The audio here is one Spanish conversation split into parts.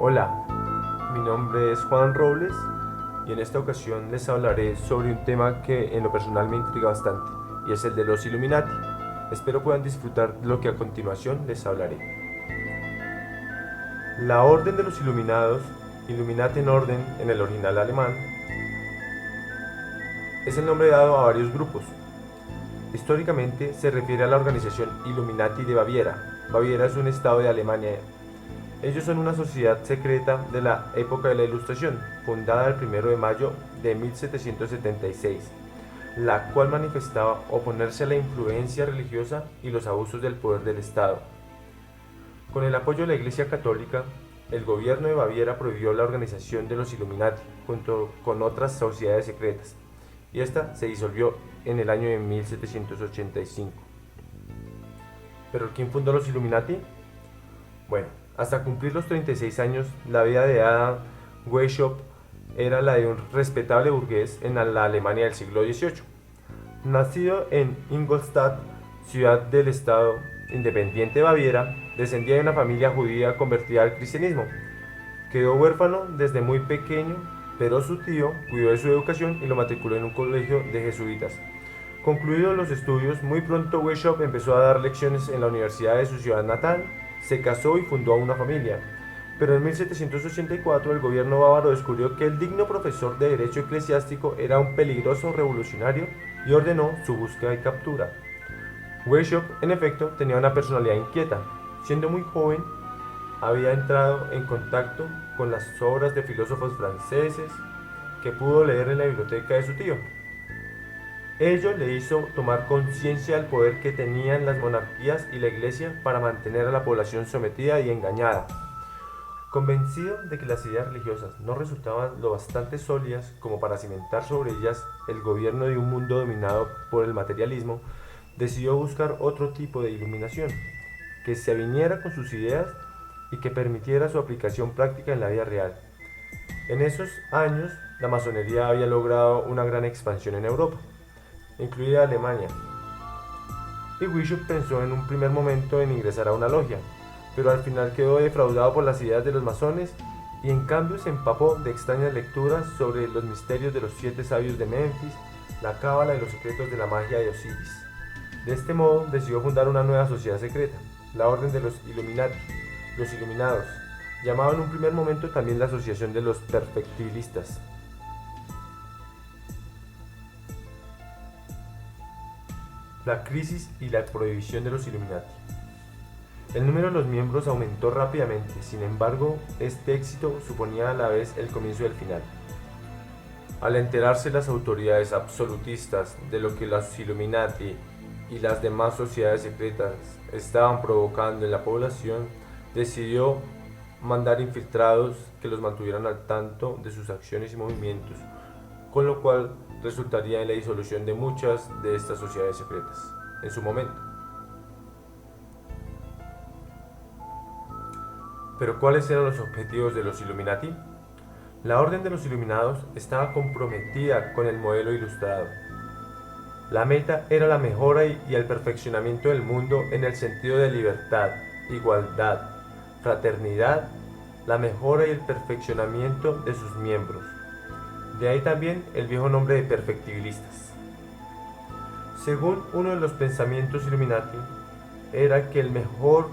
Hola, mi nombre es Juan Robles y en esta ocasión les hablaré sobre un tema que en lo personal me intriga bastante y es el de los Illuminati. Espero puedan disfrutar de lo que a continuación les hablaré. La Orden de los Iluminados, Illuminatenorden en el original alemán, es el nombre dado a varios grupos. Históricamente se refiere a la organización Illuminati de Baviera. Baviera es un estado de Alemania. Ellos son una sociedad secreta de la época de la Ilustración, fundada el 1 de mayo de 1776, la cual manifestaba oponerse a la influencia religiosa y los abusos del poder del Estado. Con el apoyo de la Iglesia Católica, el gobierno de Baviera prohibió la organización de los Illuminati junto con otras sociedades secretas, y esta se disolvió en el año de 1785. ¿Pero quién fundó los Illuminati? Bueno, hasta cumplir los 36 años, la vida de Adam Weishaupt era la de un respetable burgués en la Alemania del siglo XVIII. Nacido en Ingolstadt, ciudad del estado independiente de Baviera, descendía de una familia judía convertida al cristianismo. Quedó huérfano desde muy pequeño, pero su tío cuidó de su educación y lo matriculó en un colegio de jesuitas. Concluidos los estudios, muy pronto Weishaupt empezó a dar lecciones en la universidad de su ciudad natal, se casó y fundó una familia. Pero en 1784 el gobierno bávaro descubrió que el digno profesor de derecho eclesiástico era un peligroso revolucionario y ordenó su búsqueda y captura. Weishaupt, en efecto, tenía una personalidad inquieta. Siendo muy joven, había entrado en contacto con las obras de filósofos franceses que pudo leer en la biblioteca de su tío. Ello le hizo tomar conciencia del poder que tenían las monarquías y la iglesia para mantener a la población sometida y engañada. Convencido de que las ideas religiosas no resultaban lo bastante sólidas como para cimentar sobre ellas el gobierno de un mundo dominado por el materialismo, decidió buscar otro tipo de iluminación, que se aviniera con sus ideas y que permitiera su aplicación práctica en la vida real. En esos años, la masonería había logrado una gran expansión en Europa, incluida Alemania, y Weishaupt pensó en un primer momento en ingresar a una logia, pero al final quedó defraudado por las ideas de los masones y en cambio se empapó de extrañas lecturas sobre los misterios de los 7 sabios de Memphis, la cábala y los secretos de la magia de Osiris. De este modo decidió fundar una nueva sociedad secreta, la Orden de los Illuminati, los Iluminados, llamado en un primer momento también la Asociación de los Perfectibilistas. La crisis y la prohibición de los Illuminati. El número de los miembros aumentó rápidamente, sin embargo, este éxito suponía a la vez el comienzo del final. Al enterarse las autoridades absolutistas de lo que los Illuminati y las demás sociedades secretas estaban provocando en la población, decidió mandar infiltrados que los mantuvieran al tanto de sus acciones y movimientos, con lo cual resultaría en la disolución de muchas de estas sociedades secretas en su momento. Pero ¿cuáles eran los objetivos de los Illuminati? La Orden de los Iluminados estaba comprometida con el modelo ilustrado. La meta era la mejora y el perfeccionamiento del mundo en el sentido de libertad, igualdad, fraternidad, la mejora y el perfeccionamiento de sus miembros. De ahí también el viejo nombre de perfectibilistas. Según uno de los pensamientos Illuminati, era que el mejor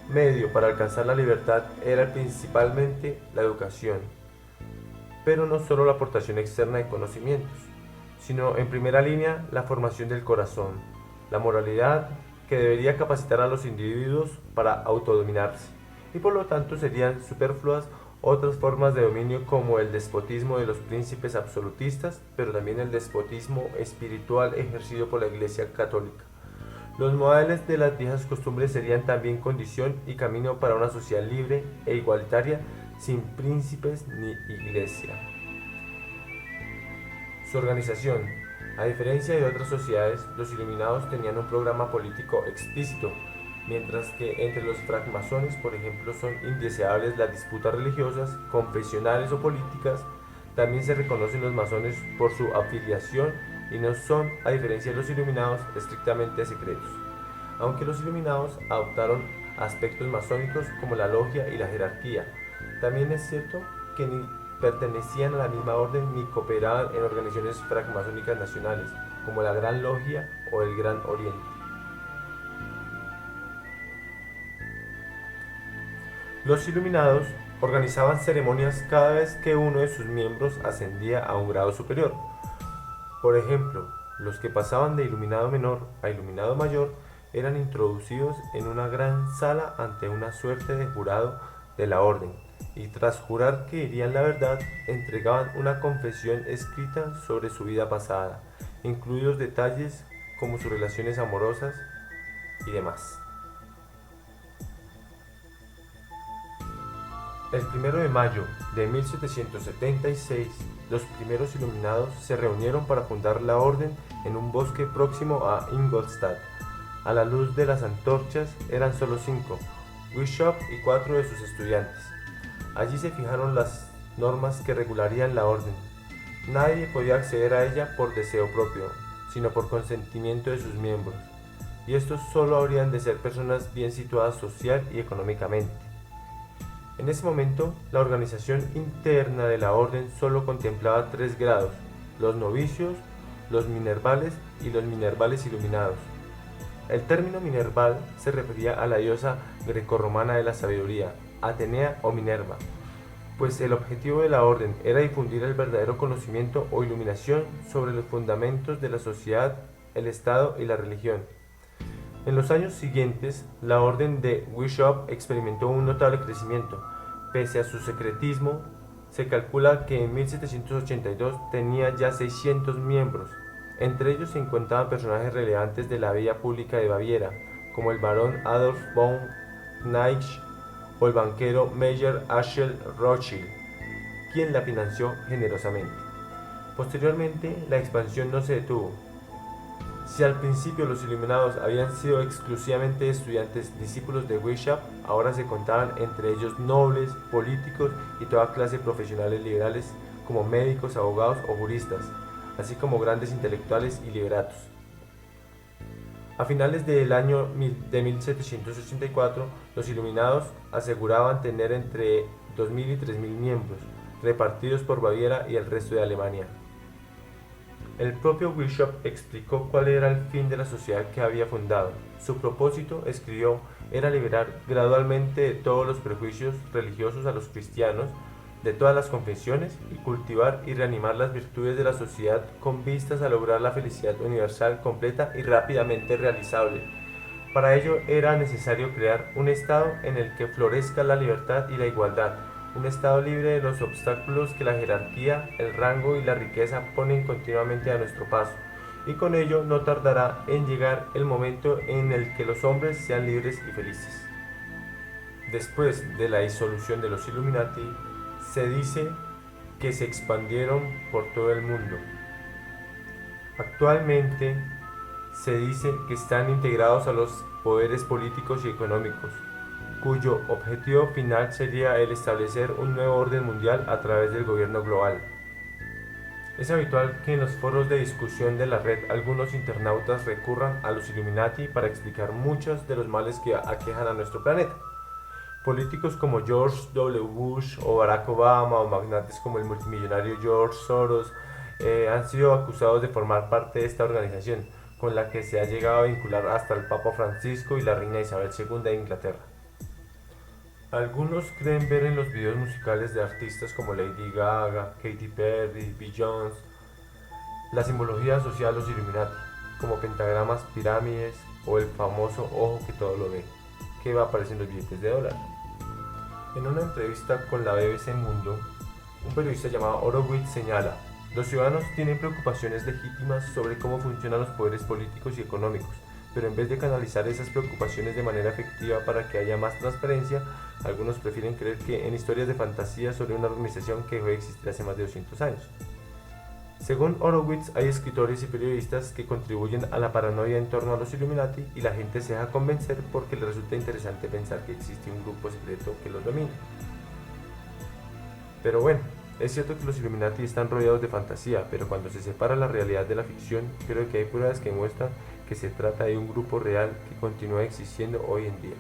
medio para alcanzar la libertad era principalmente la educación, pero no solo la aportación externa de conocimientos, sino en primera línea la formación del corazón, la moralidad que debería capacitar a los individuos para autodominarse, y por lo tanto serían superfluas otras formas de dominio como el despotismo de los príncipes absolutistas, pero también el despotismo espiritual ejercido por la Iglesia Católica. Los modales de las viejas costumbres serían también condición y camino para una sociedad libre e igualitaria sin príncipes ni iglesia. Su organización. A diferencia de otras sociedades, los Iluminados tenían un programa político explícito, mientras que entre los francmasones, por ejemplo, son indeseables las disputas religiosas, confesionales o políticas. También se reconocen los masones por su afiliación y no son, a diferencia de los Iluminados, estrictamente secretos, aunque los Iluminados adoptaron aspectos masónicos como la logia y la jerarquía. También es cierto que ni pertenecían a la misma orden ni cooperaban en organizaciones francmasónicas nacionales, como la Gran Logia o el Gran Oriente. Los iluminados organizaban ceremonias cada vez que uno de sus miembros ascendía a un grado superior. Por ejemplo, los que pasaban de iluminado menor a iluminado mayor eran introducidos en una gran sala ante una suerte de jurado de la orden, y tras jurar que dirían la verdad, entregaban una confesión escrita sobre su vida pasada, incluidos detalles como sus relaciones amorosas y demás. El 1 de mayo de 1776, los primeros iluminados se reunieron para fundar la orden en un bosque próximo a Ingolstadt. A la luz de las antorchas eran solo 5, Bishop y 4 de sus estudiantes. Allí se fijaron las normas que regularían la orden. Nadie podía acceder a ella por deseo propio, sino por consentimiento de sus miembros, y estos solo habrían de ser personas bien situadas social y económicamente. En ese momento, la organización interna de la orden solo contemplaba 3 grados: los novicios, los minervales y los minervales iluminados. El término minerval se refería a la diosa grecorromana de la sabiduría, Atenea o Minerva, pues el objetivo de la orden era difundir el verdadero conocimiento o iluminación sobre los fundamentos de la sociedad, el Estado y la religión. En los años siguientes, la orden de Bishop experimentó un notable crecimiento. Pese a su secretismo, se calcula que en 1782 tenía ya 600 miembros. Entre ellos se encontraban personajes relevantes de la vida pública de Baviera, como el barón Adolf von Knightsche o el banquero Mayer Aschel Rothschild, quien la financió generosamente. Posteriormente, la expansión no se detuvo. Si al principio los iluminados habían sido exclusivamente estudiantes discípulos de Bishop, ahora se contaban entre ellos nobles, políticos y toda clase de profesionales liberales como médicos, abogados o juristas, así como grandes intelectuales y literatos. A finales del año de 1784, los iluminados aseguraban tener entre 2.000 y 3.000 miembros, repartidos por Baviera y el resto de Alemania. El propio Bishop explicó cuál era el fin de la sociedad que había fundado. Su propósito, escribió, era liberar gradualmente de todos los prejuicios religiosos a los cristianos de todas las confesiones y cultivar y reanimar las virtudes de la sociedad con vistas a lograr la felicidad universal completa y rápidamente realizable. Para ello era necesario crear un estado en el que florezca la libertad y la igualdad, un estado libre de los obstáculos que la jerarquía, el rango y la riqueza ponen continuamente a nuestro paso, y con ello no tardará en llegar el momento en el que los hombres sean libres y felices. Después de la disolución de los Illuminati, se dice que se expandieron por todo el mundo. Actualmente se dice que están integrados a los poderes políticos y económicos, cuyo objetivo final sería el establecer un nuevo orden mundial a través del gobierno global. Es habitual que en los foros de discusión de la red algunos internautas recurran a los Illuminati para explicar muchos de los males que aquejan a nuestro planeta. Políticos como George W. Bush o Barack Obama o magnates como el multimillonario George Soros han sido acusados de formar parte de esta organización, con la que se ha llegado a vincular hasta el Papa Francisco y la reina Isabel II de Inglaterra. Algunos creen ver en los videos musicales de artistas como Lady Gaga, Katy Perry, Beyoncé, la simbología asociada a los Illuminati, como pentagramas, pirámides o el famoso ojo que todo lo ve, que va a aparecer en los billetes de dólar. En una entrevista con la BBC Mundo, un periodista llamado Horowitz señala: los ciudadanos tienen preocupaciones legítimas sobre cómo funcionan los poderes políticos y económicos, pero en vez de canalizar esas preocupaciones de manera efectiva para que haya más transparencia, algunos prefieren creer que en historias de fantasía sobre una organización que dejó de existir hace más de 200 años. Según Horowitz, hay escritores y periodistas que contribuyen a la paranoia en torno a los Illuminati y la gente se deja convencer porque les resulta interesante pensar que existe un grupo secreto que los domina. Pero bueno, es cierto que los Illuminati están rodeados de fantasía, pero cuando se separa la realidad de la ficción, creo que hay pruebas que muestran que se trata de un grupo real que continúa existiendo hoy en día.